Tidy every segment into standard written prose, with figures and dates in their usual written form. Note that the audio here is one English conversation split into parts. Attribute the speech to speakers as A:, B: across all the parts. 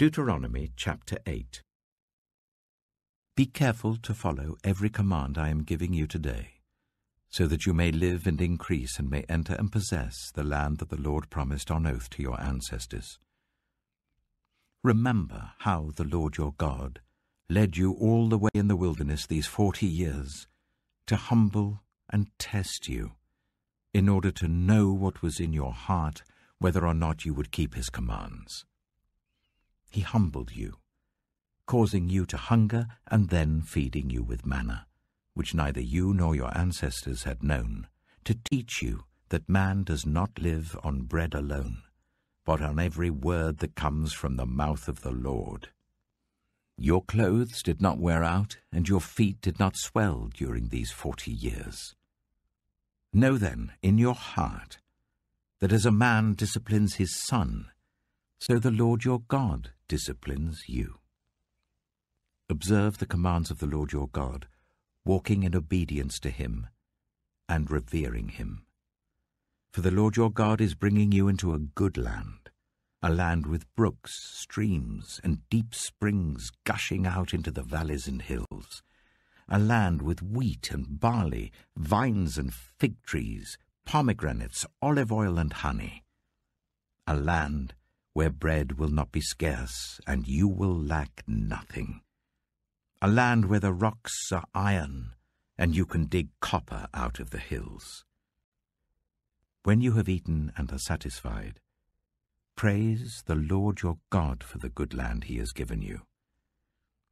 A: Deuteronomy chapter 8. Be careful to follow every command I am giving you today, so that you may live and increase and may enter and possess the land that the Lord promised on oath to your ancestors. Remember how the Lord your God led you all the way in the wilderness these 40 years to humble and test you, in order to know what was in your heart, whether or not you would keep his commands. He humbled you, causing you to hunger and then feeding you with manna, which neither you nor your ancestors had known, to teach you that man does not live on bread alone, but on every word that comes from the mouth of the Lord. Your clothes did not wear out, and your feet did not swell during these 40 years. Know then in your heart that as a man disciplines his son, so the Lord your God disciplines you. Observe the commands of the Lord your God, walking in obedience to him and revering him. For the Lord your God is bringing you into a good land, a land with brooks, streams, and deep springs gushing out into the valleys and hills, a land with wheat and barley, vines and fig trees, pomegranates, olive oil and honey, a land where bread will not be scarce and you will lack nothing, a land where the rocks are iron and you can dig copper out of the hills. When you have eaten and are satisfied, praise the Lord your God for the good land he has given you.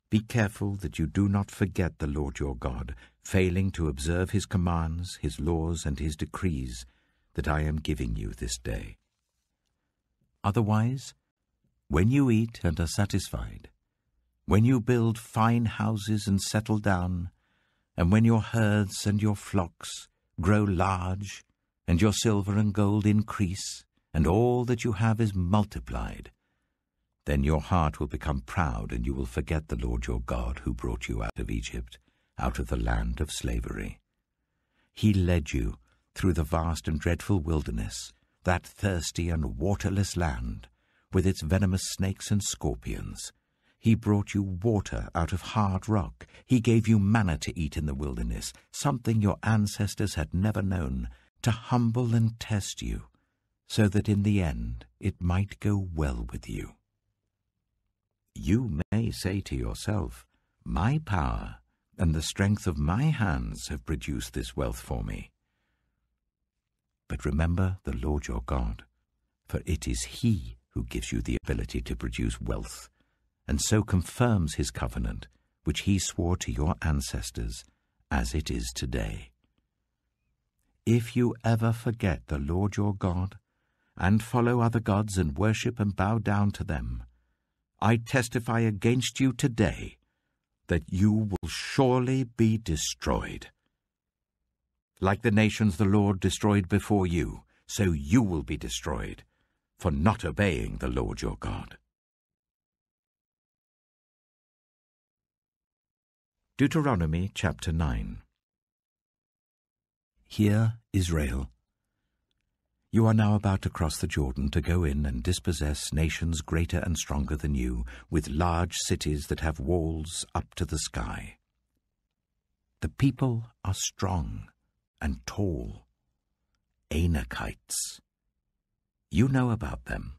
A: Be careful that you do not forget the Lord your God, failing to observe his commands, his laws, and his decrees that I am giving you this day. Otherwise, when you eat and are satisfied, when you build fine houses and settle down, and when your herds and your flocks grow large, and your silver and gold increase, and all that you have is multiplied, then your heart will become proud, and you will forget the Lord your God who brought you out of Egypt, out of the land of slavery. He led you through the vast and dreadful wilderness, that thirsty and waterless land, with its venomous snakes and scorpions. He brought you water out of hard rock. He gave you manna to eat in the wilderness, something your ancestors had never known, to humble and test you, so that in the end it might go well with you. You may say to yourself, my power and the strength of my hands have produced this wealth for me. But remember the Lord your God, for it is he who gives you the ability to produce wealth, and so confirms his covenant, which he swore to your ancestors, as it is today. If you ever forget the Lord your God, and follow other gods and worship and bow down to them, I testify against you today that you will surely be destroyed. Like the nations the Lord destroyed before you, so you will be destroyed, for not obeying the Lord your God. Deuteronomy chapter 9. Hear, Israel. You are now about to cross the Jordan to go in and dispossess nations greater and stronger than you, with large cities that have walls up to the sky. The people are strong and tall, Anakites. You know about them,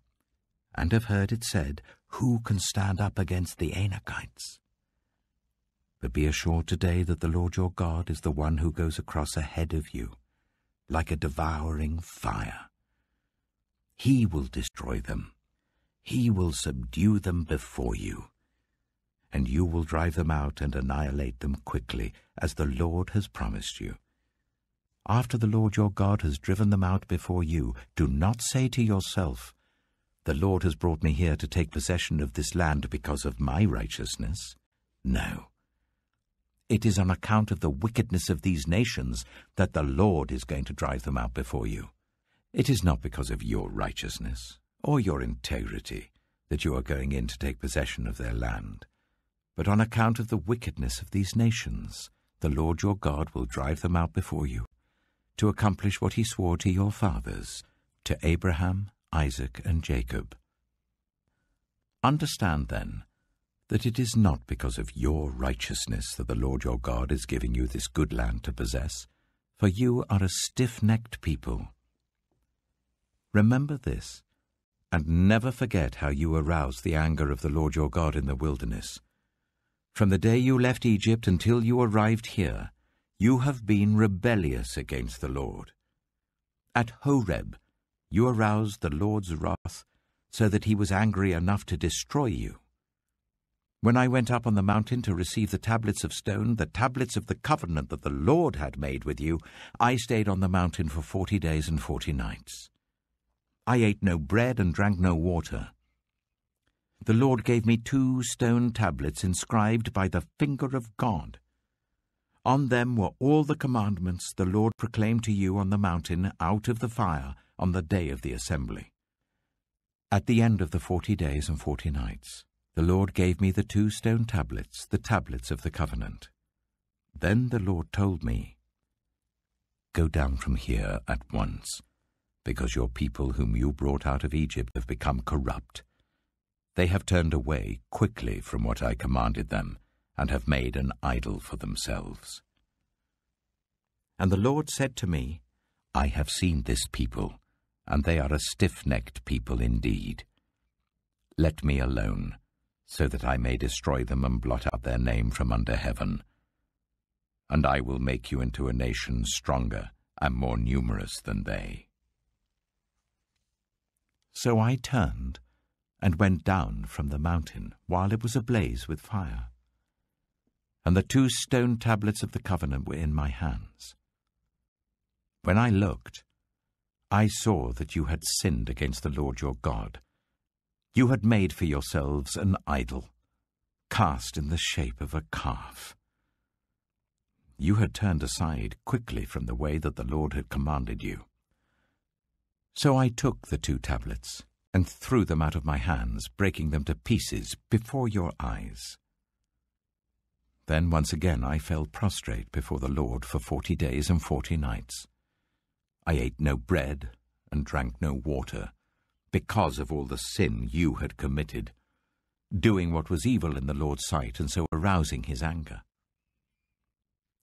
A: and have heard it said, who can stand up against the Anakites? But be assured today that the Lord your God is the one who goes across ahead of you, like a devouring fire. He will destroy them. He will subdue them before you, and you will drive them out and annihilate them quickly, as the Lord has promised you. After the Lord your God has driven them out before you, do not say to yourself, the Lord has brought me here to take possession of this land because of my righteousness. No. It is on account of the wickedness of these nations that the Lord is going to drive them out before you. It is not because of your righteousness or your integrity that you are going in to take possession of their land, but on account of the wickedness of these nations, the Lord your God will drive them out before you, to accomplish what he swore to your fathers, to Abraham, Isaac, and Jacob. Understand, then, that it is not because of your righteousness that the Lord your God is giving you this good land to possess, for you are a stiff-necked people. Remember this, and never forget how you aroused the anger of the Lord your God in the wilderness. From the day you left Egypt until you arrived here, you have been rebellious against the Lord. At Horeb, you aroused the Lord's wrath so that he was angry enough to destroy you. When I went up on the mountain to receive the tablets of stone, the tablets of the covenant that the Lord had made with you, I stayed on the mountain for 40 days and 40 nights. I ate no bread and drank no water. The Lord gave me 2 stone tablets inscribed by the finger of God. On them were all the commandments the Lord proclaimed to you on the mountain out of the fire on the day of the assembly. At the end of the 40 days and 40 nights, the Lord gave me the 2 stone tablets, the tablets of the covenant. Then the Lord told me, "Go down from here at once, because your people whom you brought out of Egypt have become corrupt. They have turned away quickly from what I commanded them, and have made an idol for themselves." And the Lord said to me, "I have seen this people, and they are a stiff-necked people indeed. Let me alone, so that I may destroy them and blot out their name from under heaven. And I will make you into a nation stronger and more numerous than they." So I turned and went down from the mountain while it was ablaze with fire. And the 2 stone tablets of the covenant were in my hands. When I looked, I saw that you had sinned against the Lord your God. You had made for yourselves an idol, cast in the shape of a calf. You had turned aside quickly from the way that the Lord had commanded you. So I took the 2 tablets and threw them out of my hands, breaking them to pieces before your eyes. Then once again I fell prostrate before the Lord for 40 days and 40 nights. I ate no bread and drank no water, because of all the sin you had committed, doing what was evil in the Lord's sight, and so arousing his anger.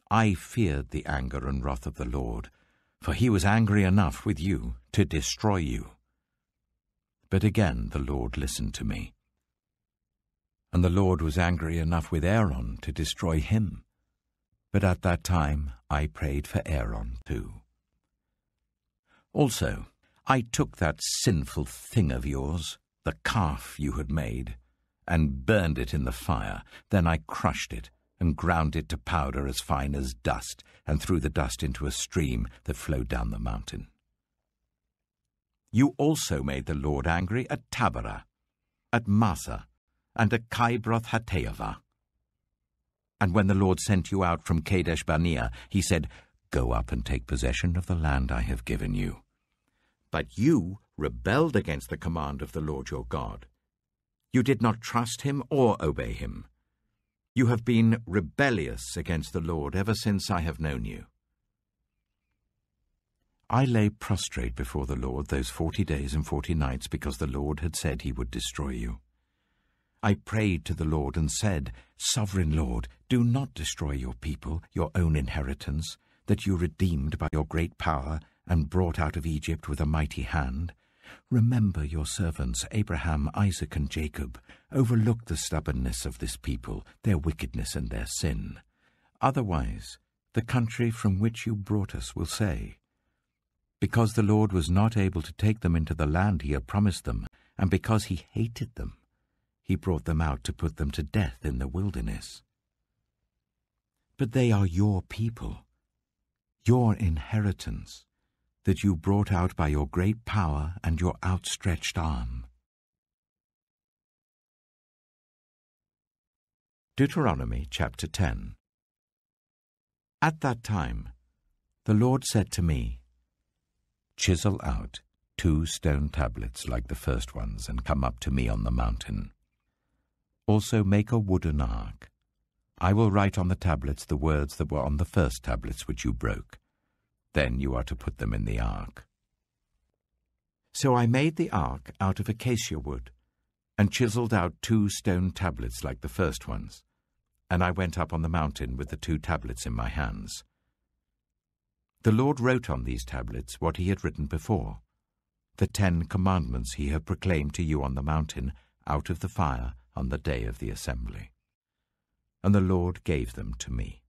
A: I feared the anger and wrath of the Lord, for he was angry enough with you to destroy you. But again the Lord listened to me. And the Lord was angry enough with Aaron to destroy him. But at that time I prayed for Aaron too. Also, I took that sinful thing of yours, the calf you had made, and burned it in the fire. Then I crushed it and ground it to powder as fine as dust, and threw the dust into a stream that flowed down the mountain. You also made the Lord angry at Taberah, at Massa, and at Kibroth-Hattaavah. And when the Lord sent you out from Kadesh-barnea, he said, "Go up and take possession of the land I have given you." But you rebelled against the command of the Lord your God. You did not trust him or obey him. You have been rebellious against the Lord ever since I have known you. I lay prostrate before the Lord those 40 days and 40 nights because the Lord had said he would destroy you. I prayed to the Lord and said, "Sovereign Lord, do not destroy your people, your own inheritance, that you redeemed by your great power and brought out of Egypt with a mighty hand. Remember your servants Abraham, Isaac, and Jacob. Overlook the stubbornness of this people, their wickedness and their sin. Otherwise, the country from which you brought us will say, 'Because the Lord was not able to take them into the land he had promised them, and because he hated them, he brought them out to put them to death in the wilderness.' But they are your people, your inheritance, that you brought out by your great power and your outstretched arm." Deuteronomy chapter 10. At that time, the Lord said to me, "Chisel out 2 stone tablets like the first ones and come up to me on the mountain. Also make a wooden ark. I will write on the tablets the words that were on the first tablets which you broke. Then you are to put them in the ark." So I made the ark out of acacia wood, and chiseled out 2 stone tablets like the first ones, and I went up on the mountain with the 2 tablets in my hands. The Lord wrote on these tablets what he had written before, the 10 commandments he had proclaimed to you on the mountain out of the fire on the day of the assembly. And the Lord gave them to me.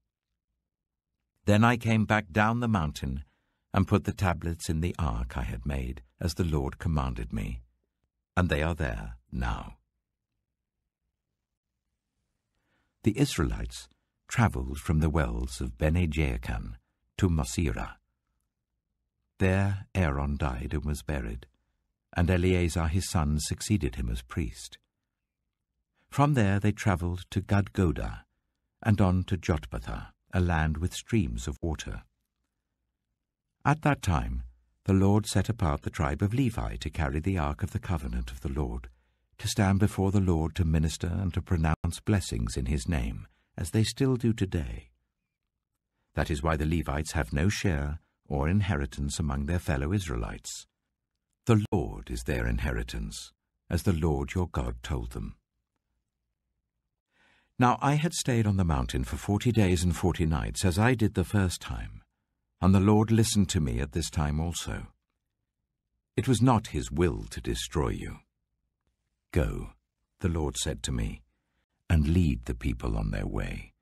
A: Then I came back down the mountain and put the tablets in the ark I had made, as the Lord commanded me, and they are there now. The Israelites travelled from the wells of Bene-Jaakan to Mosera. There Aaron died and was buried, and Eleazar his son succeeded him as priest. From there they travelled to Gudgodah, and on to Jotbathah, a land with streams of water. At that time the Lord set apart the tribe of Levi to carry the ark of the covenant of the Lord, to stand before the Lord to minister and to pronounce blessings in his name, as they still do today. That is why the Levites have no share or inheritance among their fellow Israelites. The Lord is their inheritance, as the Lord your God told them. Now I had stayed on the mountain for 40 days and 40 nights, as I did the first time, and the Lord listened to me at this time also. It was not his will to destroy you. Go, the Lord said to me, and lead the people on their way,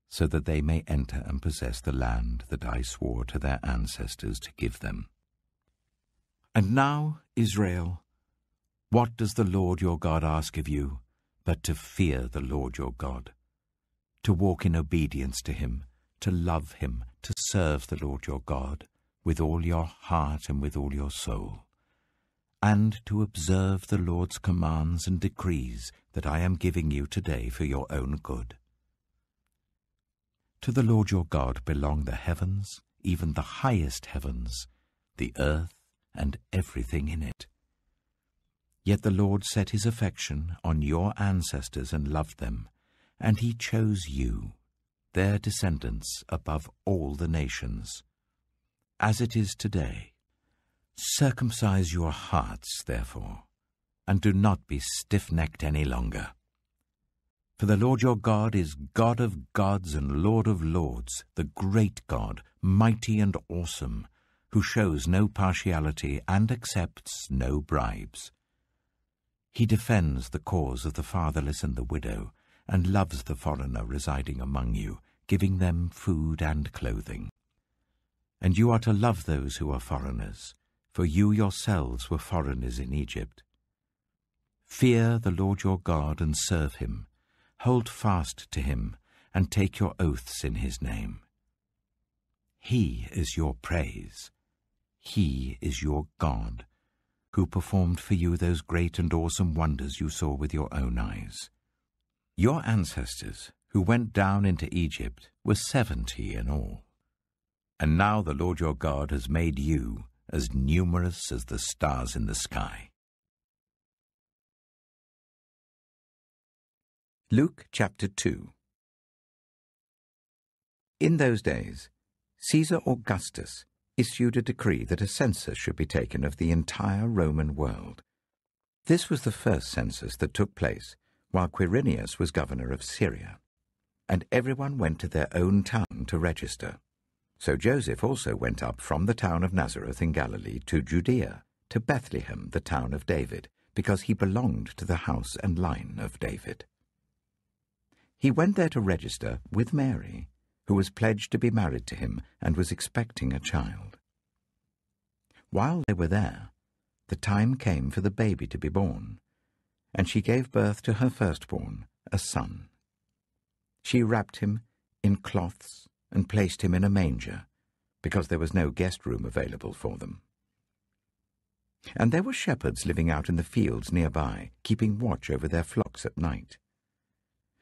A: so that they may enter and possess the land that I swore to their ancestors to give them. And now, Israel, what does the Lord your God ask of you, but to fear the Lord your God, to walk in obedience to him, to love him, to serve the Lord your God with all your heart and with all your soul, and to observe the Lord's commands and decrees that I am giving you today for your own good. To the Lord your God belong the heavens, even the highest heavens, the earth, and everything in it. Yet the Lord set his affection on your ancestors and loved them, and he chose you, their descendants, above all the nations. As it is today, circumcise your hearts, therefore, and do not be stiff-necked any longer. For the Lord your God is God of gods and Lord of lords, the great God, mighty and awesome, who shows no partiality and accepts no bribes. He defends the cause of the fatherless and the widow, and loves the foreigner residing among you, giving them food and clothing. And you are to love those who are foreigners, for you yourselves were foreigners in Egypt. Fear the Lord your God and serve him. Hold fast to him, and take your oaths in his name. He is your praise. He is your God, who performed for you those great and awesome wonders you saw with your own eyes. Your ancestors, who went down into Egypt, were 70 in all. And now the Lord your God has made you as numerous as the stars in the sky. Luke chapter 2. In those days, Caesar Augustus issued a decree that a census should be taken of the entire Roman world. This was the first census that took place while Quirinius was governor of Syria, and everyone went to their own town to register. So Joseph also went up from the town of Nazareth in Galilee to Judea, to Bethlehem, the town of David, because he belonged to the house and line of David. He went there to register with Mary, who was pledged to be married to him and was expecting a child. While they were there, the time came for the baby to be born, and she gave birth to her firstborn, a son. She wrapped him in cloths and placed him in a manger, because there was no guest room available for them. And there were shepherds living out in the fields nearby, keeping watch over their flocks at night.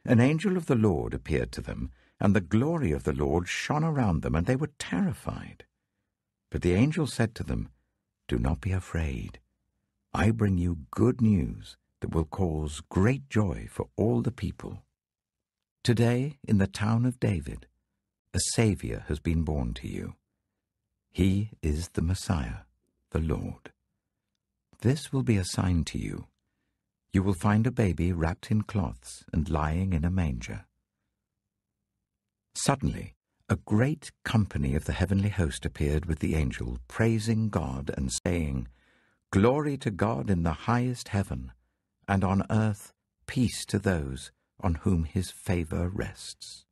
A: An angel of the Lord appeared to them, and the glory of the Lord shone around them, and they were terrified. But the angel said to them, "Do not be afraid. I bring you good news that will cause great joy for all the people. Today, in the town of David, a Saviour has been born to you. He is the Messiah, the Lord. This will be a sign to you. you will find a baby wrapped in cloths and lying in a manger." Suddenly, a great company of the heavenly host appeared with the angel, praising God and saying, "Glory to God in the highest heaven, and on earth peace to those on whom his favor rests."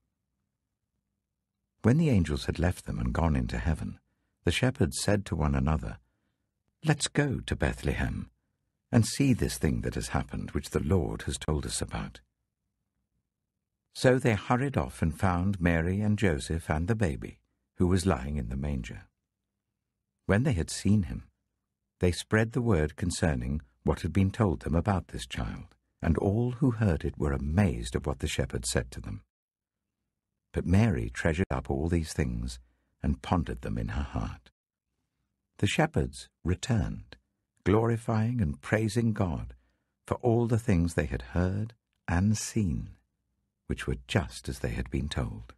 A: When the angels had left them and gone into heaven, the shepherds said to one another, "Let's go to Bethlehem and see this thing that has happened, which the Lord has told us about." So they hurried off and found Mary and Joseph and the baby, who was lying in the manger. When they had seen him, they spread the word concerning what had been told them about this child, and all who heard it were amazed at what the shepherds said to them. But Mary treasured up all these things and pondered them in her heart. The shepherds returned, glorifying and praising God for all the things they had heard and seen, which were just as they had been told.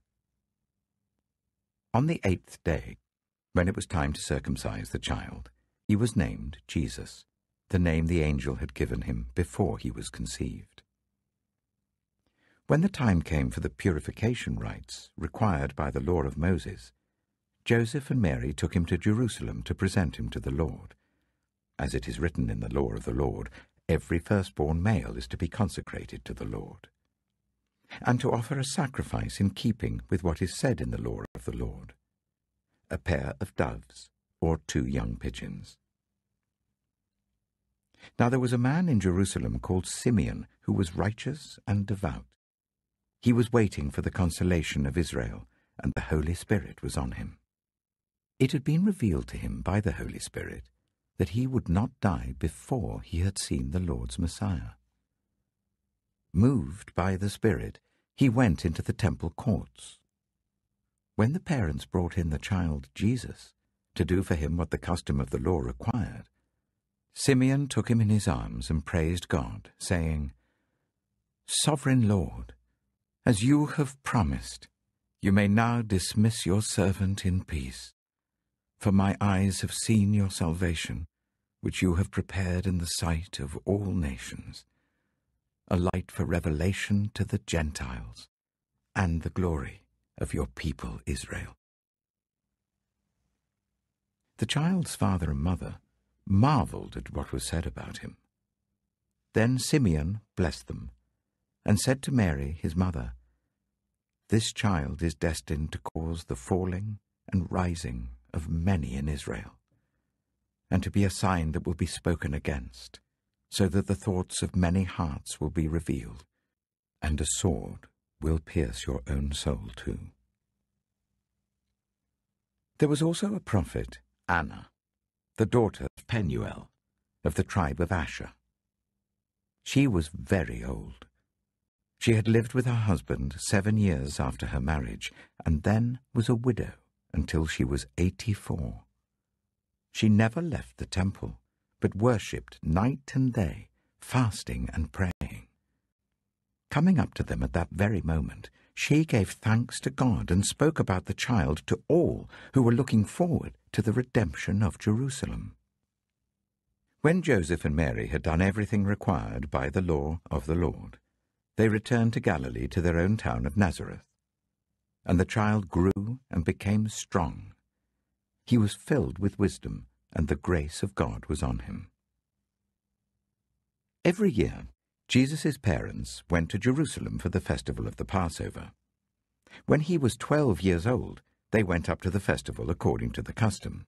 A: On the 8th day, when it was time to circumcise the child, he was named Jesus, the name the angel had given him before he was conceived. When the time came for the purification rites required by the law of Moses, Joseph and Mary took him to Jerusalem to present him to the Lord. As it is written in the law of the Lord, every firstborn male is to be consecrated to the Lord, and to offer a sacrifice in keeping with what is said in the law of the Lord, a pair of doves or 2 young pigeons. Now there was a man in Jerusalem called Simeon, who was righteous and devout. He was waiting for the consolation of Israel, and the Holy Spirit was on him. It had been revealed to him by the Holy Spirit that he would not die before he had seen the Lord's Messiah. Moved by the Spirit, he went into the temple courts. When the parents brought in the child Jesus to do for him what the custom of the law required, Simeon took him in his arms and praised God, saying, "Sovereign Lord, as you have promised, you may now dismiss your servant in peace. For my eyes have seen your salvation, which you have prepared in the sight of all nations, a light for revelation to the Gentiles, and the glory of your people Israel." The child's father and mother marveled at what was said about him. Then Simeon blessed them, and said to Mary, his mother, "This child is destined to cause the falling and rising of many in Israel, and to be a sign that will be spoken against, so that the thoughts of many hearts will be revealed, and a sword will pierce your own soul too." There was also a prophet, Anna, the daughter of Penuel, of the tribe of Asher. She was very old. She had lived with her husband 7 years after her marriage, and then was a widow until she was 84. She never left the temple, but worshipped night and day, fasting and praying. Coming up to them at that very moment, she gave thanks to God and spoke about the child to all who were looking forward to the redemption of Jerusalem. When Joseph and Mary had done everything required by the law of the Lord, they returned to Galilee, to their own town of Nazareth. And the child grew and became strong. He was filled with wisdom, and the grace of God was on him. Every year, Jesus' parents went to Jerusalem for the festival of the Passover. When he was 12 years old, they went up to the festival according to the custom.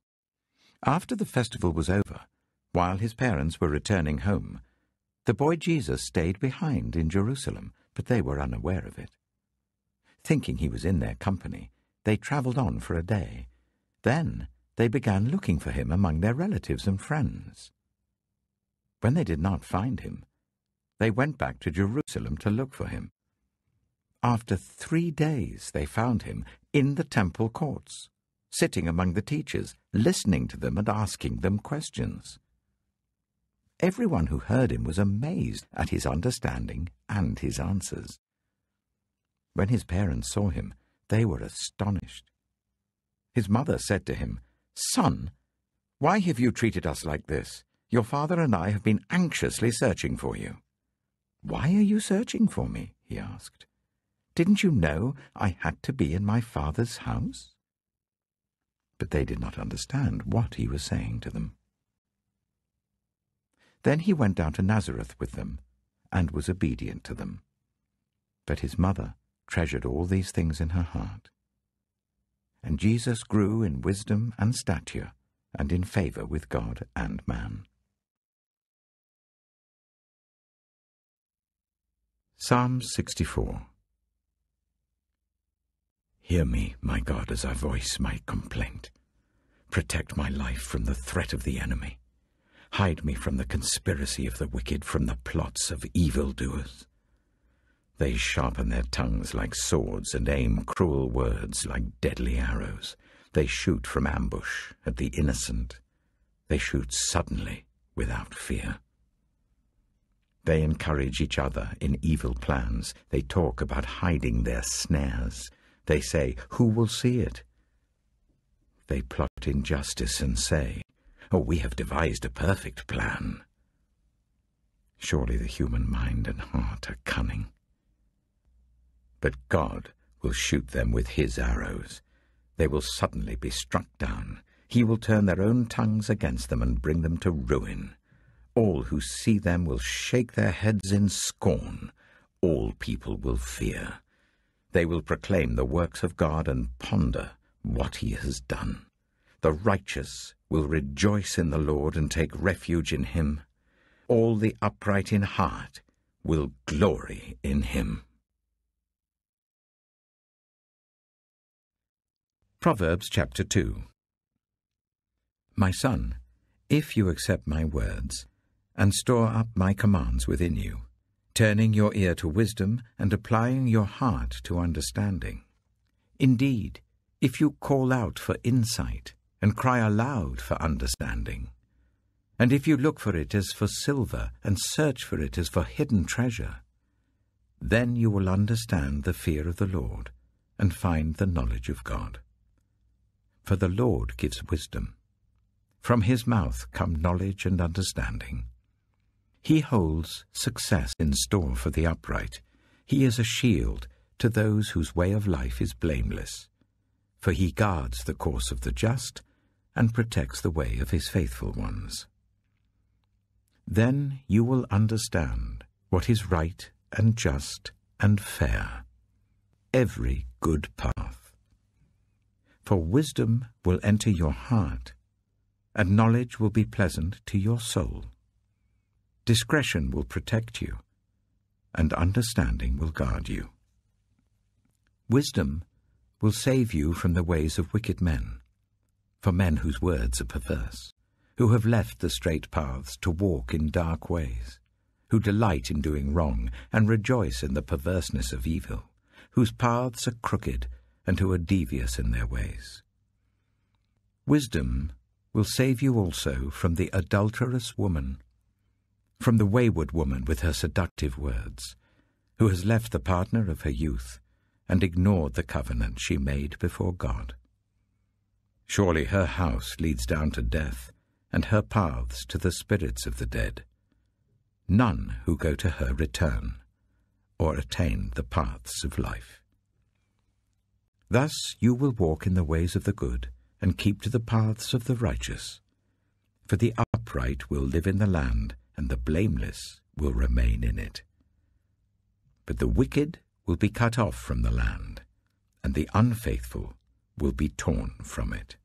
A: After the festival was over, while his parents were returning home, the boy Jesus stayed behind in Jerusalem, but they were unaware of it. Thinking he was in their company, they travelled on for a day. Then they began looking for him among their relatives and friends. When they did not find him, they went back to Jerusalem to look for him. After 3 days they found him in the temple courts, sitting among the teachers, listening to them and asking them questions. Everyone who heard him was amazed at his understanding and his answers. When his parents saw him, they were astonished. His mother said to him, "Son, why have you treated us like this? Your father and I have been anxiously searching for you." "Why are you searching for me?" he asked. "Didn't you know I had to be in my Father's house?" But they did not understand what he was saying to them. Then he went down to Nazareth with them, and was obedient to them. But his mother treasured all these things in her heart. And Jesus grew in wisdom and stature, and in favor with God and man. Psalm 64. Hear me, my God, as I voice my complaint. Protect my life from the threat of the enemy. Hide me from the conspiracy of the wicked, from the plots of evildoers. They sharpen their tongues like swords and aim cruel words like deadly arrows. They shoot from ambush at the innocent. They shoot suddenly without fear. They encourage each other in evil plans. They talk about hiding their snares. They say, "Who will see it?" They plot injustice and say, "Oh, we have devised a perfect plan." Surely the human mind and heart are cunning. But God will shoot them with his arrows. They will suddenly be struck down. He will turn their own tongues against them and bring them to ruin. All who see them will shake their heads in scorn. All people will fear. They will proclaim the works of God and ponder what he has done. The righteous will rejoice in the Lord and take refuge in him. All the upright in heart will glory in him. Proverbs chapter 2. My son, if you accept my words, and store up my commands within you, turning your ear to wisdom and applying your heart to understanding. Indeed, if you call out for insight and cry aloud for understanding, and if you look for it as for silver and search for it as for hidden treasure, then you will understand the fear of the Lord and find the knowledge of God. For the Lord gives wisdom. From his mouth come knowledge and understanding. He holds success in store for the upright. He is a shield to those whose way of life is blameless. For he guards the course of the just and protects the way of his faithful ones. Then you will understand what is right and just and fair, every good path. For wisdom will enter your heart, and knowledge will be pleasant to your soul. Discretion will protect you, and understanding will guard you. Wisdom will save you from the ways of wicked men, for men whose words are perverse, who have left the straight paths to walk in dark ways, who delight in doing wrong and rejoice in the perverseness of evil, whose paths are crooked and who are devious in their ways. Wisdom will save you also from the adulterous woman, from the wayward woman with her seductive words, who has left the partner of her youth and ignored the covenant she made before God. Surely her house leads down to death, and her paths to the spirits of the dead. None who go to her return, or attain the paths of life. Thus you will walk in the ways of the good, and keep to the paths of the righteous. For the upright will live in the land, and the blameless will remain in it. But the wicked will be cut off from the land, and the unfaithful will be torn from it.